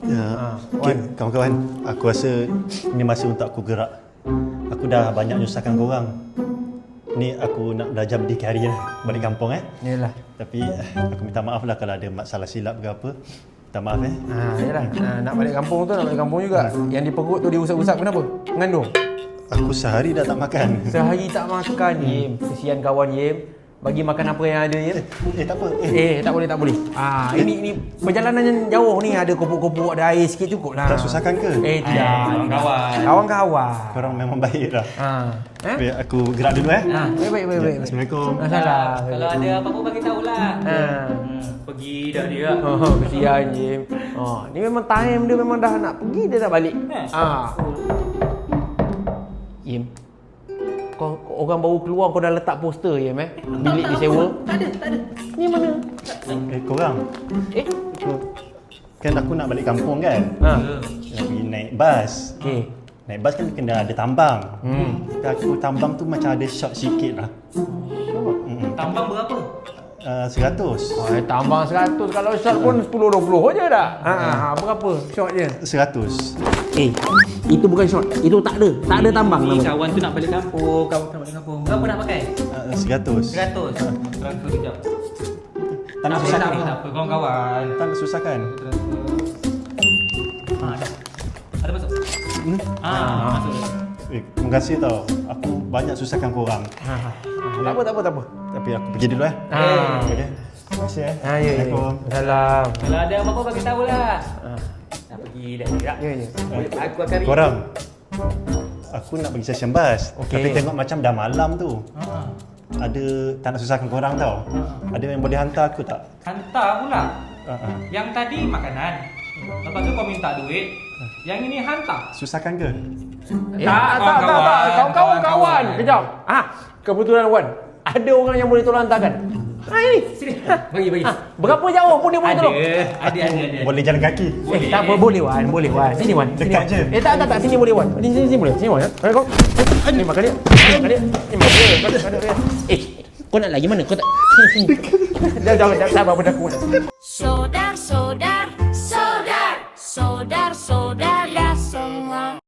Ya, okay, kawan-kawan, aku rasa ini masa untuk aku gerak. Aku dah banyak nyusahkan korang. Ni aku nak belajar berdikari hari lah, balik kampung Yalah. Tapi aku minta maaf lah kalau ada masalah silap ke apa. Minta maaf Yalah. Nak balik kampung juga. Yang di perut tu diusap-usap kenapa? Mengandung. Aku sehari dah tak makan. Sehari tak makan, Yim. Kesian kawan Yim. Bagi makan apa yang ada, Yim. Tak apa. Tak boleh. Ini perjalanan yang jauh ni, ada kopuk-kopuk, ada air sikit cukup lah. Tak susahkan ke? Tidak. Kawan-kawan. Korang memang baik lah. Eh? Aku gerak dulu Baik. Assalamualaikum. Masalah. Kalau ada apa-apa bagi tahulah. Pergi dah dia. Kesian Jim. Ni memang time dia memang dah nak pergi, dia dah balik. Jim. Kau orang baru keluar kau dah letak poster Jim bilik disewa. Tak ada. Ni mana? Korang. Kan aku nak balik kampung kan? Nak pergi naik bas. Okey. Naik bas kan kena ada tambang. Aku tambang tu macam ada short sikit lah. Tambang berapa? 100. Tambang 100, kalau shot pun 10-20 je dah. Berapa shot je? 100. Itu bukan shot. Itu tak ada tambang Ni nama. kawan tu nak balik kampung. Berapa nak pakai? 100. 100. Transfer kejap. Tak nak susahkan. Tak apa, kawan-kawan. Tak nak susahkan. Dah. Ada masuk? Masuk. Terima kasih tau. Aku banyak susahkan korang. Tak apa. Tapi aku pergi dulu Okay. Terima kasih Ya. Assalamualaikum. Salam. Kalau ada apa-apa bagi tahulah. Dah pergi dah gerak. Ya. Aku akan Korang. Aku nak pergi session bas. Okey. Tapi tengok macam dah malam tu. Ada tak nak susahkan korang tau. Ada yang boleh hantar aku tak? hantar pula. Ya. Yang tadi makanan. Lepas tu kau minta duit. Yang ini hantar. Susahkan ke? Tak. Kawan-kawan. Kejap. Kebetulan Wan, ada orang yang boleh tolong hantarkan. Ini. Sini. Bagi. Berapa jauh pun dia boleh tolong? Ada. Boleh jalan kaki? Tak boleh Wan. Sini Wan. Dekat je. Tak. Sini boleh Wan. Sini boleh. Sini Wan. Kau. Ni makan dia. Ni makan dia. Kau nak lagi mana? Kau tak. Sini. Dah sabar pada aku. So